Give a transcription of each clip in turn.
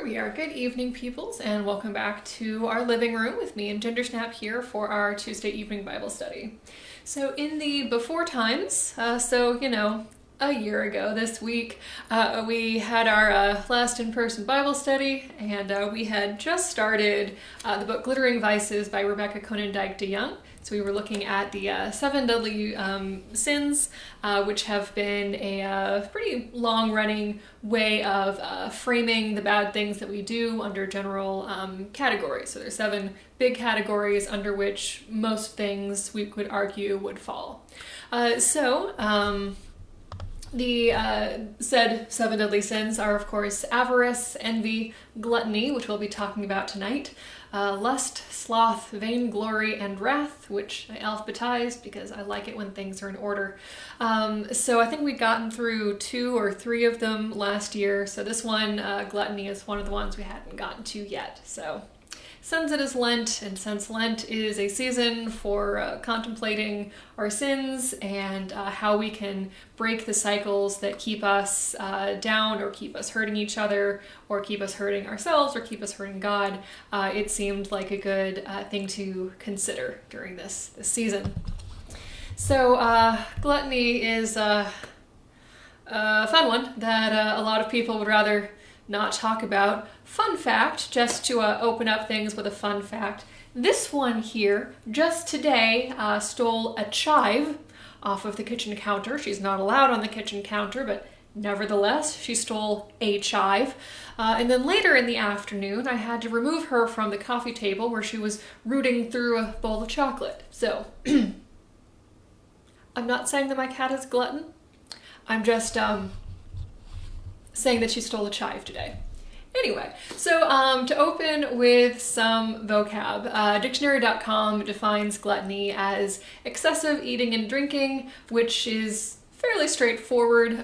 we are. Good evening, peoples, and welcome back to our living room with me and Gingersnap here for our Tuesday evening Bible study. So in the before times, a year ago this week, we had our last in-person Bible study, and we had just started the book Glittering Vices by Rebecca Konyndyk de Young. So we were looking at the 7 deadly sins, which have been a pretty long-running way of framing the bad things that we do under general categories. So there's 7 big categories under which most things we could argue would fall. The said 7 deadly sins are, of course, avarice, envy, gluttony, which we'll be talking about tonight, lust, sloth, vainglory, and wrath, which I alphabetized because I like it when things are in order. So I think we'd gotten through 2 or 3 of them last year, so this one, gluttony, is one of the ones we hadn't gotten to yet. So since it is Lent, and since Lent is a season for contemplating our sins and how we can break the cycles that keep us down or keep us hurting each other or keep us hurting ourselves or keep us hurting God, it seemed like a good thing to consider during this season. So gluttony is a fun one that a lot of people would rather not talk about. Fun fact, just to open up things with a fun fact, this one here just today stole a chive off of the kitchen counter. She's not allowed on the kitchen counter, but nevertheless, she stole a chive. And then later in the afternoon, I had to remove her from the coffee table where she was rooting through a bowl of chocolate. So, I'm not saying that my cat is a glutton. I'm just saying that she stole a chive today. Anyway, so to open with some vocab, dictionary.com defines gluttony as excessive eating and drinking, which is fairly straightforward.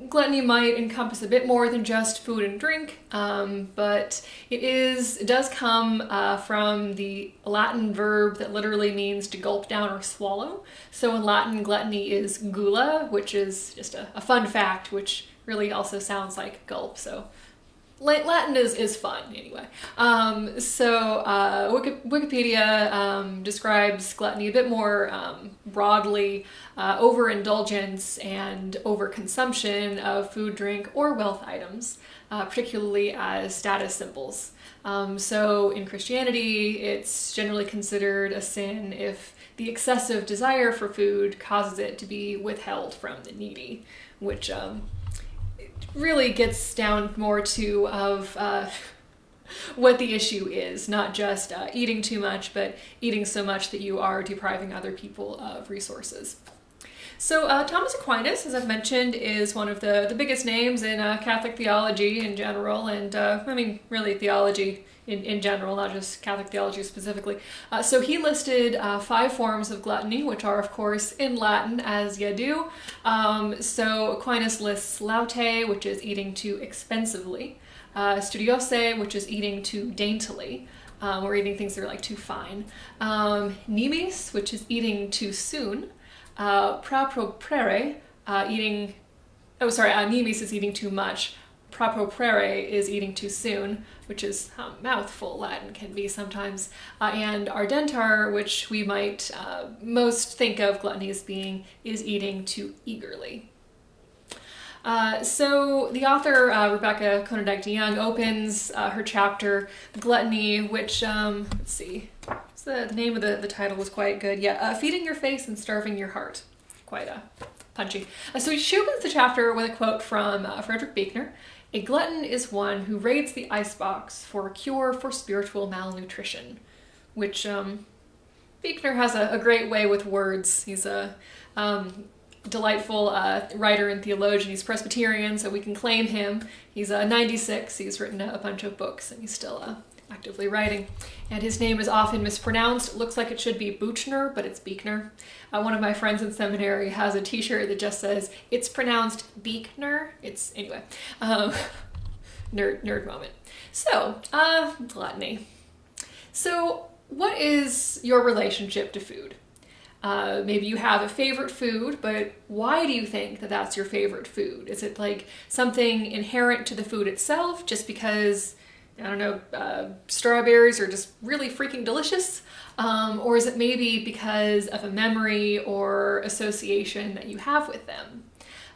Gluttony might encompass a bit more than just food and drink, but it does come from the Latin verb that literally means to gulp down or swallow. So in Latin, gluttony is gula, which is just a fun fact, which really also sounds like gulp. So Latin is fun anyway. Wikipedia describes gluttony a bit more broadly: overindulgence and overconsumption of food, drink, or wealth items, particularly as status symbols. So in Christianity, it's generally considered a sin if the excessive desire for food causes it to be withheld from the needy, which really gets down more to what the issue is, not just eating too much, but eating so much that you are depriving other people of resources. So Thomas Aquinas, as I've mentioned, is one of the biggest names in Catholic theology in general, and really theology in general, not just Catholic theology specifically. So he listed 5 forms of gluttony, which are, of course, in Latin, as you do. So Aquinas lists laute, which is eating too expensively, studiose, which is eating too daintily, or eating things that are like too fine, nimis, which is eating too soon, praproprere, nimis is eating too much, praproprere is eating too soon, which is how mouthful Latin can be sometimes, and ardentar, which we might most think of gluttony as being, is eating too eagerly. So the author, Rebecca Konyndyk de Young, opens her chapter, Gluttony, which, let's see, the name of the title was quite good. Yeah, Feeding Your Face and Starving Your Heart. Quite punchy. So she opens the chapter with a quote from Frederick Buechner. "A glutton is one who raids the icebox for a cure for spiritual malnutrition," which Buechner has a great way with words. He's a delightful writer and theologian. He's Presbyterian, so we can claim him. He's 96. He's written a bunch of books, and he's still actively writing. And his name is often mispronounced. It looks like it should be Buechner, but it's Buechner. One of my friends in seminary has a t-shirt that just says, "It's pronounced Buechner." Anyway, nerd moment. So, gluttony. So, what is your relationship to food? Maybe you have a favorite food, but why do you think that that's your favorite food? Is it like something inherent to the food itself, just because, I don't know, strawberries are just really freaking delicious? Or is it maybe because of a memory or association that you have with them?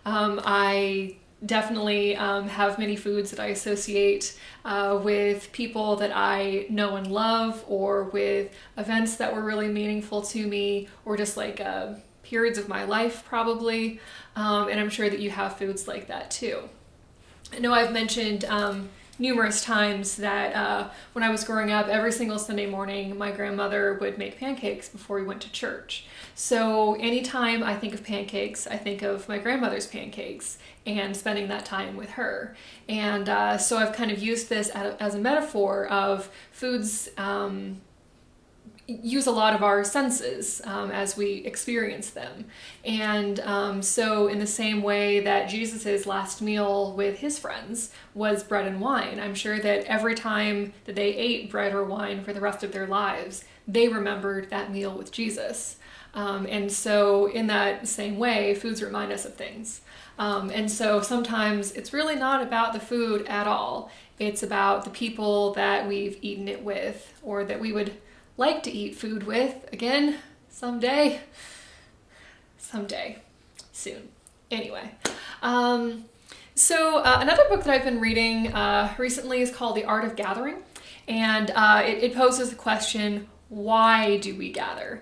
I definitely have many foods that I associate with people that I know and love, or with events that were really meaningful to me, or just like periods of my life probably. And I'm sure that you have foods like that too. I know I've mentioned numerous times that when I was growing up, every single Sunday morning, my grandmother would make pancakes before we went to church. So anytime I think of pancakes, I think of my grandmother's pancakes and spending that time with her. And so I've kind of used this as a metaphor of foods use a lot of our senses as we experience them. And so in the same way that Jesus's last meal with his friends was bread and wine, I'm sure that every time that they ate bread or wine for the rest of their lives, they remembered that meal with Jesus. And so in that same way, foods remind us of things. And so sometimes it's really not about the food at all. It's about the people that we've eaten it with, or that we would like to eat food with again someday, soon. Anyway, so another book that I've been reading recently is called The Art of Gathering, and it poses the question, why do we gather?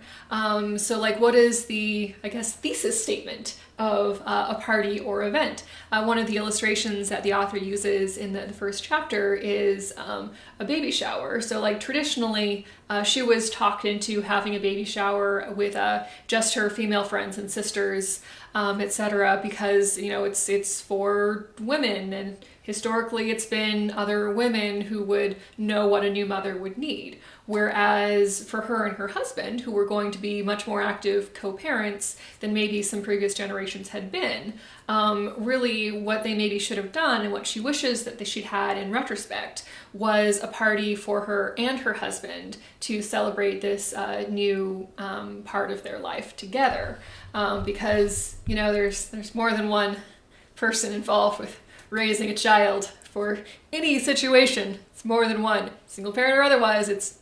So like, what is the, I guess, thesis statement of a party or event? One of the illustrations that the author uses in the first chapter is a baby shower. So like traditionally, she was talked into having a baby shower with just her female friends and sisters, etc., because, you know, it's for women, and historically it's been other women who would know what a new mother would need. Whereas for her and her husband, who were going to be much more active co-parents than maybe some previous generations had been, really what they maybe should have done, and what she wishes that she'd had in retrospect, was a party for her and her husband to celebrate this new part of their life together. Because, you know, there's more than one person involved with raising a child. For any situation, it's more than one, single parent or otherwise. It's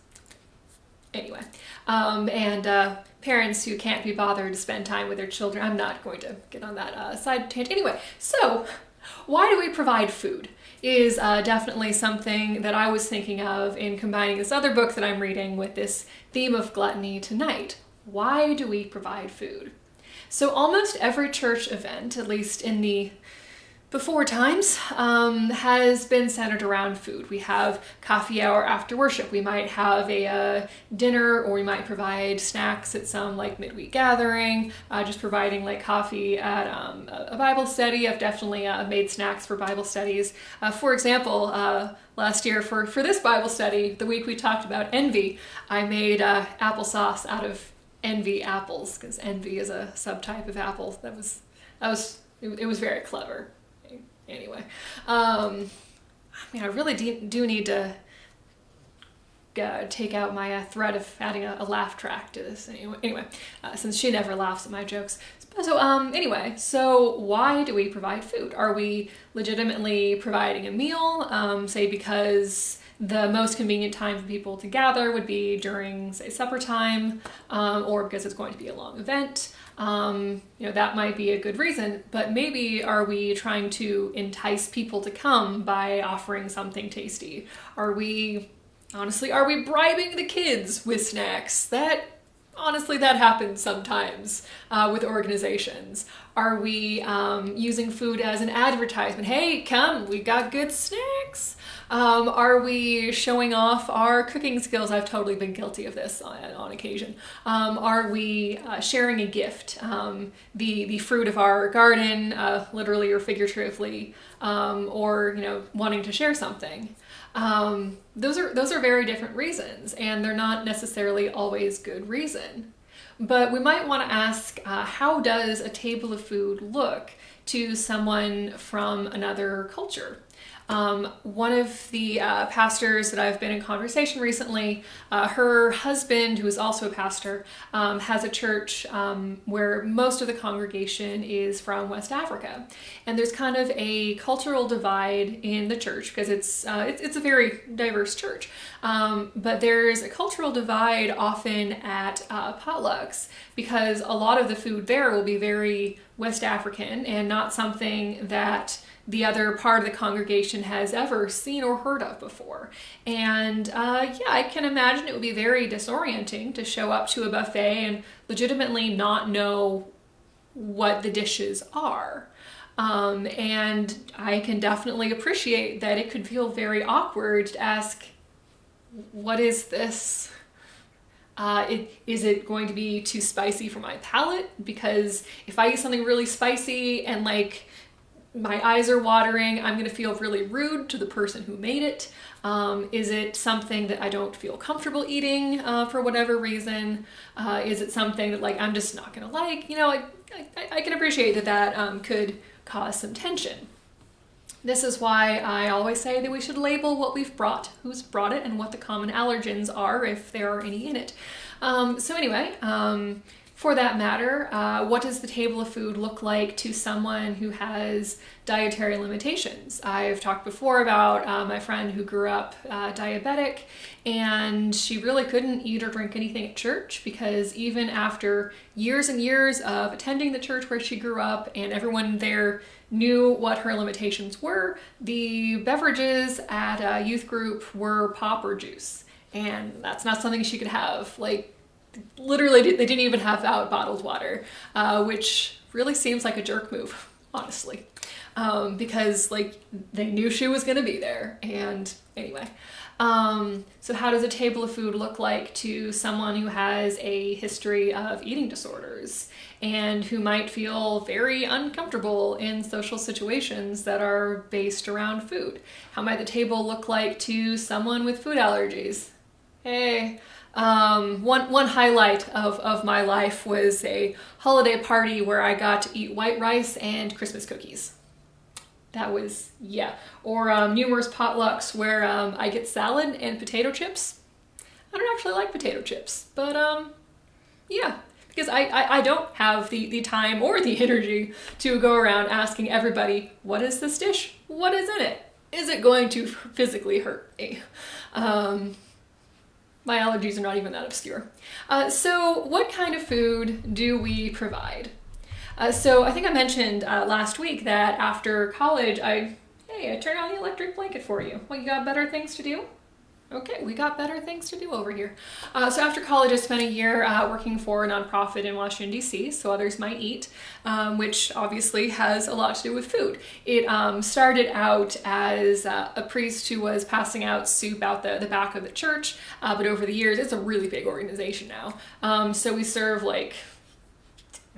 anyway. And parents who can't be bothered to spend time with their children. I'm not going to get on that side tangent. Anyway, so why do we provide food is definitely something that I was thinking of in combining this other book that I'm reading with this theme of gluttony tonight. Why do we provide food? So almost every church event, at least in the before times, has been centered around food. We have coffee hour after worship. We might have a dinner, or we might provide snacks at some like midweek gathering, just providing like coffee at a Bible study. I've definitely made snacks for Bible studies. For example, last year for this Bible study, the week we talked about envy, I made applesauce out of envy apples, because envy is a subtype of apple. It was very clever. Anyway, I mean, I really do need to take out my thread of adding a laugh track to this anyway, since she never laughs at my jokes. So anyway, so why do we provide food? Are we legitimately providing a meal, say because the most convenient time for people to gather would be during, say, supper time, or because it's going to be a long event? You know, that might be a good reason, but maybe are we trying to entice people to come by offering something tasty? Are we bribing the kids with snacks? Honestly, that happens sometimes with organizations. Are we using food as an advertisement? Hey, come, we got good snacks. Are we showing off our cooking skills? I've totally been guilty of this on occasion. Are we sharing a gift, the fruit of our garden, literally or figuratively, or, you know, wanting to share something? Those are very different reasons, and they're not necessarily always good reason. But we might want to ask, how does a table of food look to someone from another culture? One of the pastors that I've been in conversation recently, her husband, who is also a pastor, has a church where most of the congregation is from West Africa. And there's kind of a cultural divide in the church because it's a very diverse church. But there's a cultural divide often at potlucks because a lot of the food there will be very West African and not something that the other part of the congregation has ever seen or heard of before. And yeah, I can imagine it would be very disorienting to show up to a buffet and legitimately not know what the dishes are. And I can definitely appreciate that it could feel very awkward to ask, what is this? Is it going to be too spicy for my palate? Because if I eat something really spicy and like my eyes are watering, I'm going to feel really rude to the person who made it. Is it something that I don't feel comfortable eating for whatever reason? Is it something that like I'm just not going to like? You know, I can appreciate that could cause some tension. This is why I always say that we should label what we've brought, who's brought it, and what the common allergens are, if there are any in it. So anyway, for that matter, what does the table of food look like to someone who has dietary limitations? I've talked before about my friend who grew up diabetic, and she really couldn't eat or drink anything at church because even after years and years of attending the church where she grew up and everyone there knew what her limitations were, the beverages at youth group were pop or juice, and that's not something she could have. Like, literally, they didn't even have out bottled water, which really seems like a jerk move, honestly, because like they knew she was going to be there. And anyway, so how does a table of food look like to someone who has a history of eating disorders and who might feel very uncomfortable in social situations that are based around food? How might the table look like to someone with food allergies? Hey. One highlight of my life was a holiday party where I got to eat white rice and Christmas cookies. That was, yeah. Or numerous potlucks where I get salad and potato chips. I don't actually like potato chips, but yeah. Because I don't have the time or the energy to go around asking everybody, what is this dish? What is in it? Is it going to physically hurt me? My allergies are not even that obscure. So what kind of food do we provide? So I think I mentioned last week that after college, I turned on the electric blanket for you. Well, you got better things to do? Okay, we got better things to do over here. So after college, I spent a year working for a nonprofit in Washington, D.C., so others might eat, which obviously has a lot to do with food. It started out as a priest who was passing out soup out the back of the church, but over the years, it's a really big organization now. So we serve like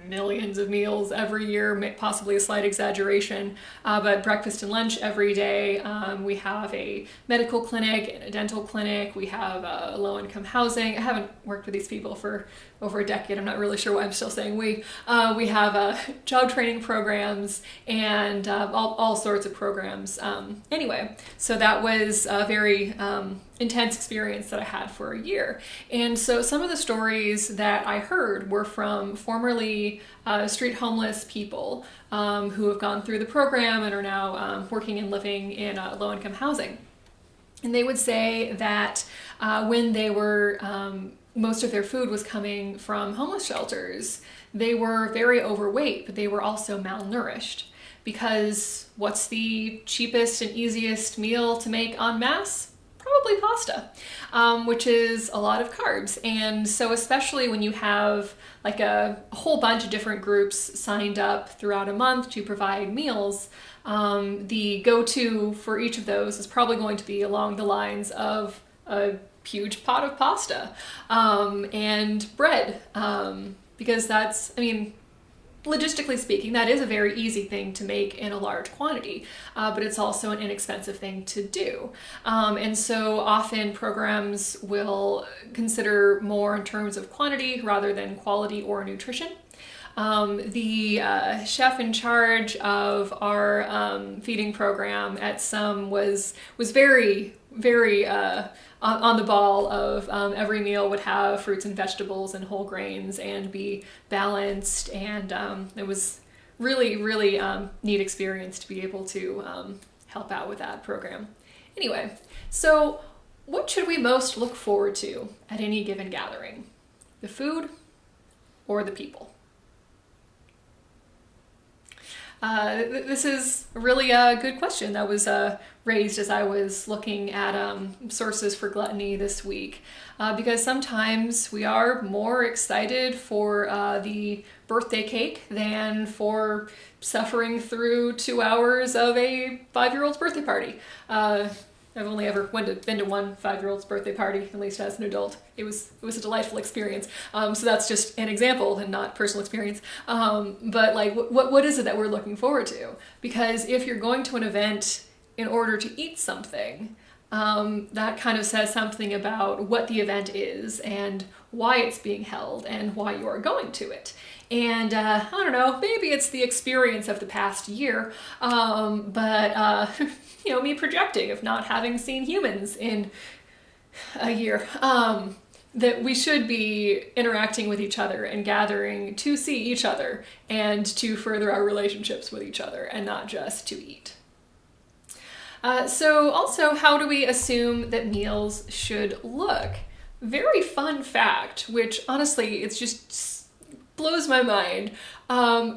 millions of meals every year, possibly a slight exaggeration, but breakfast and lunch every day. We have a medical clinic and a dental clinic. We have low-income housing. I haven't worked with these people for over a decade. I'm not really sure why I'm still saying we. We have job training programs and all sorts of programs. Anyway, so that was a very intense experience that I had for a year. And so some of the stories that I heard were from formerly street homeless people who have gone through the program and are now working and living in low-income housing. And they would say that when they were, most of their food was coming from homeless shelters, they were very overweight, but they were also malnourished. Because what's the cheapest and easiest meal to make en masse? Probably pasta, which is a lot of carbs. And so especially when you have like a whole bunch of different groups signed up throughout a month to provide meals, the go-to for each of those is probably going to be along the lines of a huge pot of pasta and bread, because that's, I mean, logistically speaking, that is a very easy thing to make in a large quantity, but it's also an inexpensive thing to do. And so often programs will consider more in terms of quantity rather than quality or nutrition. The chef in charge of our feeding program at some was very, very on the ball of every meal would have fruits and vegetables and whole grains and be balanced, and it was really, really neat experience to be able to help out with that program. Anyway, so what should we most look forward to at any given gathering? The food or the people? This is really a good question that was raised as I was looking at sources for gluttony this week, because sometimes we are more excited for the birthday cake than for suffering through 2 hours of a 5-year-old's birthday party. I've only ever been to one 5-year-old's birthday party, at least as an adult. It was a delightful experience. So that's just an example and not personal experience. But like, what is it that we're looking forward to? Because if you're going to an event in order to eat something, that kind of says something about what the event is and why it's being held and why you are going to it. And I don't know, maybe it's the experience of the past year, but me projecting of not having seen humans in a year, that we should be interacting with each other and gathering to see each other and to further our relationships with each other and not just to eat. So also, how do we assume that meals should look? Very fun fact, which honestly, it's just blows my mind.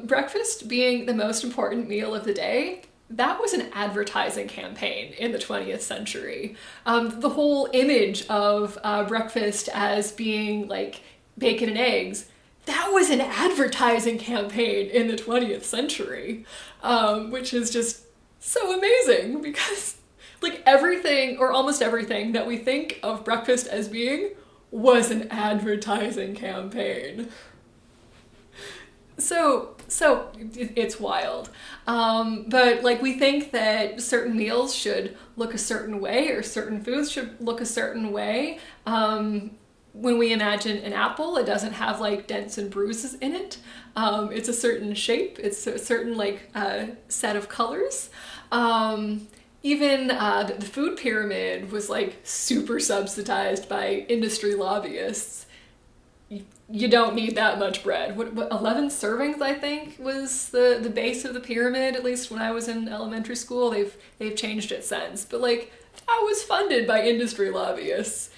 Breakfast being the most important meal of the day, that was an advertising campaign in the 20th century. The whole image of breakfast as being like bacon and eggs, that was an advertising campaign in the 20th century, which is just so amazing because like everything or almost everything that we think of breakfast as being was an advertising campaign. So it's wild. But like we think that certain meals should look a certain way or certain foods should look a certain way. When we imagine an apple, it doesn't have like dents and bruises in it. It's a certain shape. It's a certain like set of colors. Even the food pyramid was like super subsidized by industry lobbyists. You don't need that much bread. What 11 servings, I think, was the base of the pyramid, at least when I was in elementary school. They've changed it since. But like, that was funded by industry lobbyists.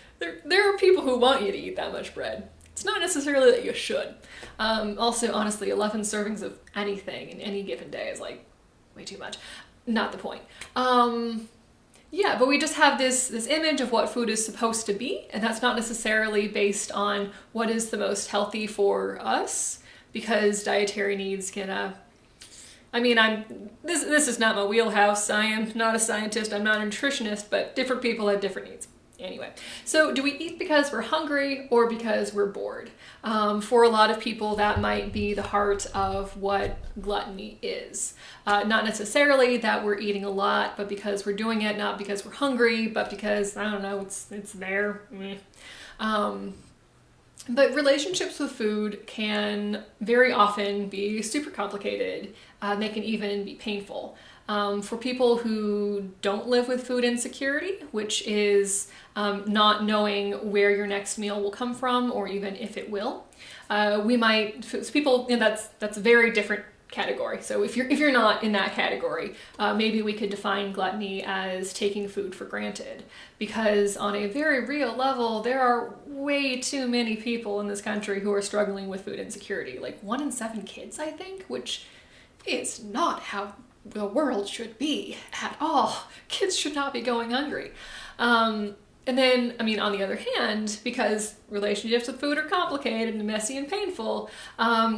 There are people who want you to eat that much bread. It's not necessarily that you should. Also, honestly, 11 servings of anything in any given day is like way too much. Not the point. Yeah, but we just have this image of what food is supposed to be, and that's not necessarily based on what is the most healthy for us, because dietary needs can, this is not my wheelhouse. I am not a scientist, I'm not a nutritionist, but different people have different needs. Anyway, so do we eat because we're hungry or because we're bored? For a lot of people, that might be the heart of what gluttony is. Not necessarily that we're eating a lot, but because we're doing it, not because we're hungry, but because, I don't know, it's there. But relationships with food can very often be super complicated. They can even be painful. For people who don't live with food insecurity, which is not knowing where your next meal will come from or even if it will, that's a very different category. So if you're not in that category, maybe we could define gluttony as taking food for granted, because on a very real level, there are way too many people in this country who are struggling with food insecurity, like 1 in 7 kids, I think, which is not how the world should be at all. Kids should not be going hungry. And then, on the other hand, because relationships with food are complicated and messy and painful,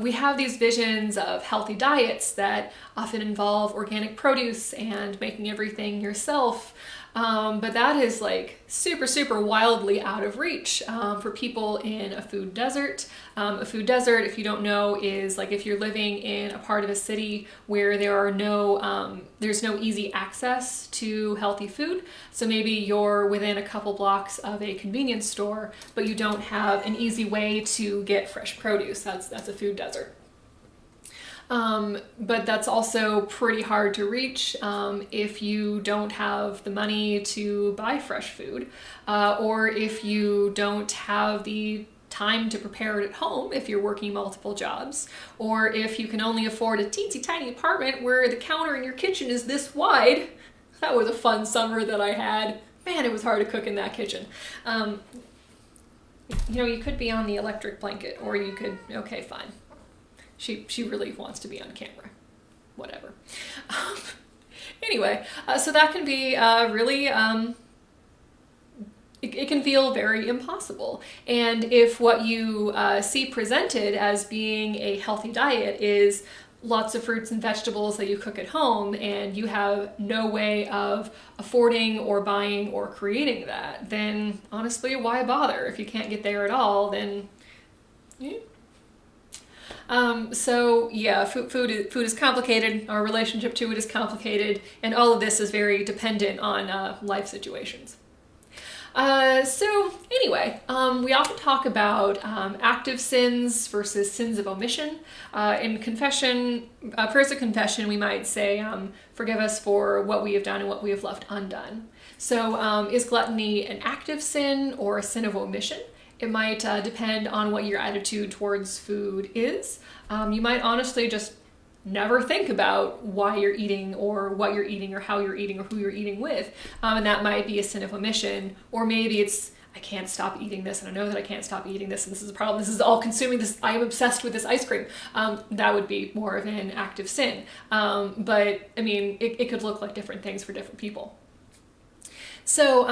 we have these visions of healthy diets that often involve organic produce and making everything yourself. But that is like super, super wildly out of reach for people in a food desert. A food desert, if you don't know, is like if you're living in a part of a city where there's no easy access to healthy food. So maybe you're within a couple blocks of a convenience store, but you don't have an easy way to get fresh produce. That's a food desert. But that's also pretty hard to reach if you don't have the money to buy fresh food, or if you don't have the time to prepare it at home if you're working multiple jobs, or if you can only afford a teensy tiny apartment where the counter in your kitchen is this wide. That was a fun summer that I had. Man, it was hard to cook in that kitchen. You could be on the electric blanket, or you could, okay, fine. She really wants to be on camera. Whatever. Anyway, so that can be really, it can feel very impossible. And if what you see presented as being a healthy diet is lots of fruits and vegetables that you cook at home, and you have no way of affording or buying or creating that, then honestly, why bother? If you can't get there at all, then yeah. So yeah, food is complicated. Our relationship to it is complicated, and all of this is very dependent on life situations. So anyway, we often talk about active sins versus sins of omission. In confession, prayers of confession, we might say, forgive us for what we have done and what we have left undone. So is gluttony an active sin or a sin of omission? It might depend on what your attitude towards food is. You might honestly just never think about why you're eating or what you're eating or how you're eating or who you're eating with. And that might be a sin of omission. Or maybe it's, I can't stop eating this and I know that I can't stop eating this and this is a problem. This is all consuming this. I am obsessed with this ice cream. That would be more of an active sin. But I mean, it could look like different things for different people. So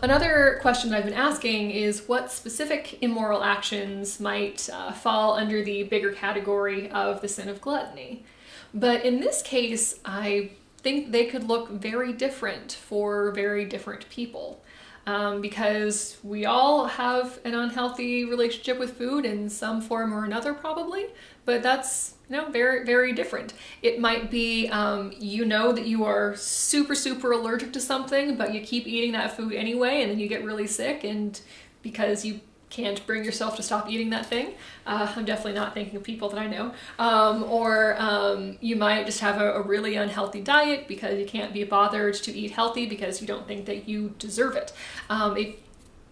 another question that I've been asking is what specific immoral actions might fall under the bigger category of the sin of gluttony. But in this case, I think they could look very different for very different people. Because we all have an unhealthy relationship with food in some form or another probably, but that's very, very different. It might be that you are super, super allergic to something, but you keep eating that food anyway, and then you get really sick, and because you can't bring yourself to stop eating that thing. I'm definitely not thinking of people that I know. Or you might just have a really unhealthy diet because you can't be bothered to eat healthy because you don't think that you deserve it.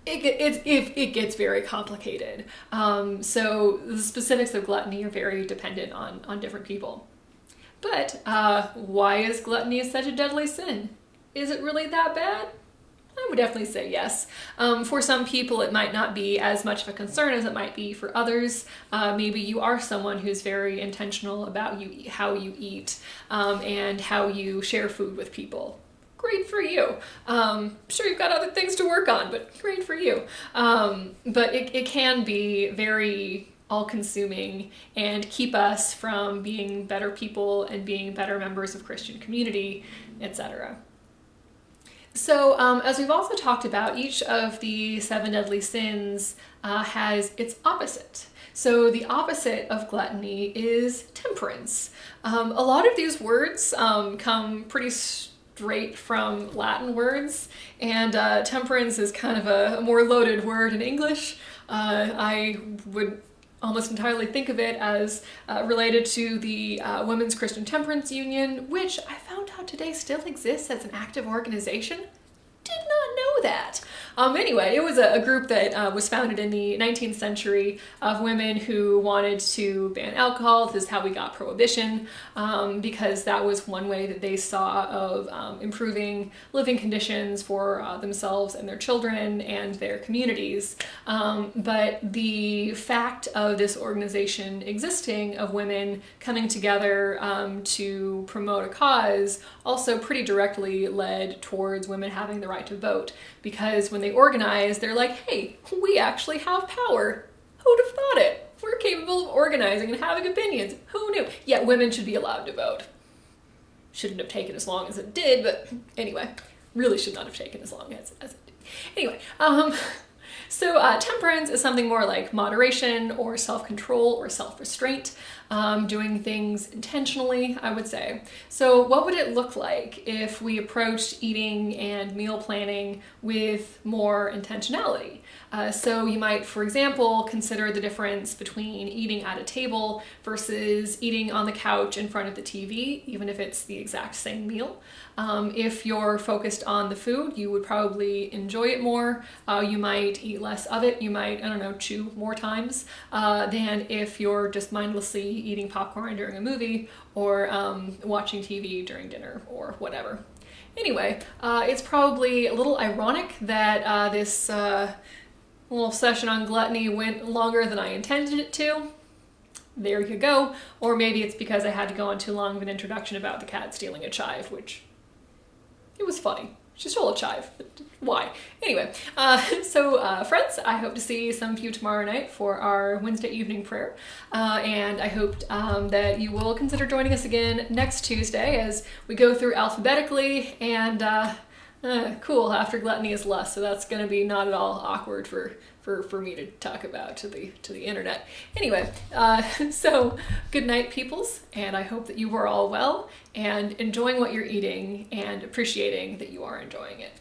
It gets very complicated. So the specifics of gluttony are very dependent on different people. But why is gluttony such a deadly sin? Is it really that bad? I would definitely say yes. For some people, it might not be as much of a concern as it might be for others. Maybe you are someone who's very intentional about how you eat and how you share food with people. Great for you. Sure, you've got other things to work on, but great for you. But it can be very all-consuming and keep us from being better people and being better members of Christian community, etc. So as we've also talked about, each of the 7 deadly sins has its opposite. So the opposite of gluttony is temperance. A lot of these words come pretty straight from Latin words, and temperance is kind of a more loaded word in English. I would almost entirely think of it as related to the Women's Christian Temperance Union, which I found out today still exists as an active organization. Did not know that. Anyway, it was a group that was founded in the 19th century of women who wanted to ban alcohol. This is how we got prohibition, because that was one way that they saw of improving living conditions for themselves and their children and their communities. But the fact of this organization existing, of women coming together to promote a cause, also pretty directly led towards women having the right to vote. Because when they organize, they're like, hey, we actually have power. Who'd have thought it? We're capable of organizing and having opinions. Who knew? Yet women should be allowed to vote. Shouldn't have taken as long as it did, but anyway, really should not have taken as long as it did. Anyway, so temperance is something more like moderation or self-control or self-restraint. doing things intentionally, I would say. So what would it look like if we approached eating and meal planning with more intentionality? So you might, for example, consider the difference between eating at a table versus eating on the couch in front of the TV, even if it's the exact same meal. If you're focused on the food, you would probably enjoy it more. You might eat less of it. You might, I don't know, chew more times than if you're just mindlessly eating popcorn during a movie or watching TV during dinner or whatever. Anyway, it's probably a little ironic that this little session on gluttony went longer than I intended it to. There you go. Or maybe it's because I had to go on too long of an introduction about the cat stealing a chive, which it was funny. She stole a chive. Why? Anyway, friends, I hope to see some of you tomorrow night for our Wednesday evening prayer. And I hope that you will consider joining us again next Tuesday as we go through alphabetically and cool, after gluttony is lust, so that's going to be not at all awkward for me to talk about to the internet. Anyway, so good night, peoples, and I hope that you are all well and enjoying what you're eating and appreciating that you are enjoying it.